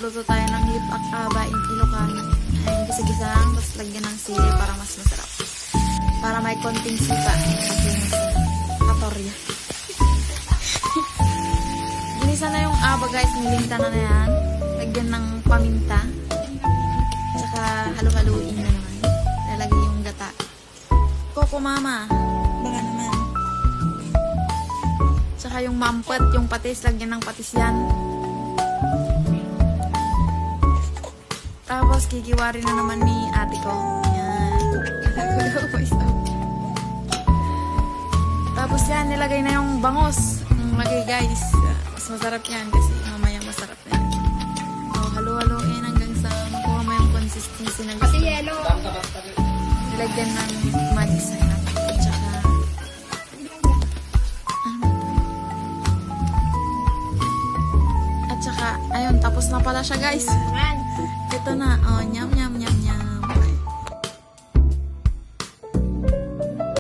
Luto tayo ng lipak aba in Ilocano. Ayun, gisa-gisang, tapos lagyan ng sili para mas masarap. Para may konting sipa. Katorya. Ginisa na yung aba guys, nilinta na yan. Lagyan ng paminta. Tsaka halu-haluin na naman. Lalagay yung gata. Coco mama. Baka naman. Tsaka yung mampet, yung patis, lagyan ng patis yan. Tapos, kikiwarin na naman ni ate ko. Yan. Tapos yan, nilagay na yung bangos. Lagay guys. Mas masarap yan kasi mamaya masarap na yan. So, halu-haluin hanggang sa makuha mo yung consistency na gusto. Pati yelo. Nilagyan ng manis. At saka, ayun, tapos na pala siya guys. Man. Ito na. Oh, nyam, nyam, nyam, nyam.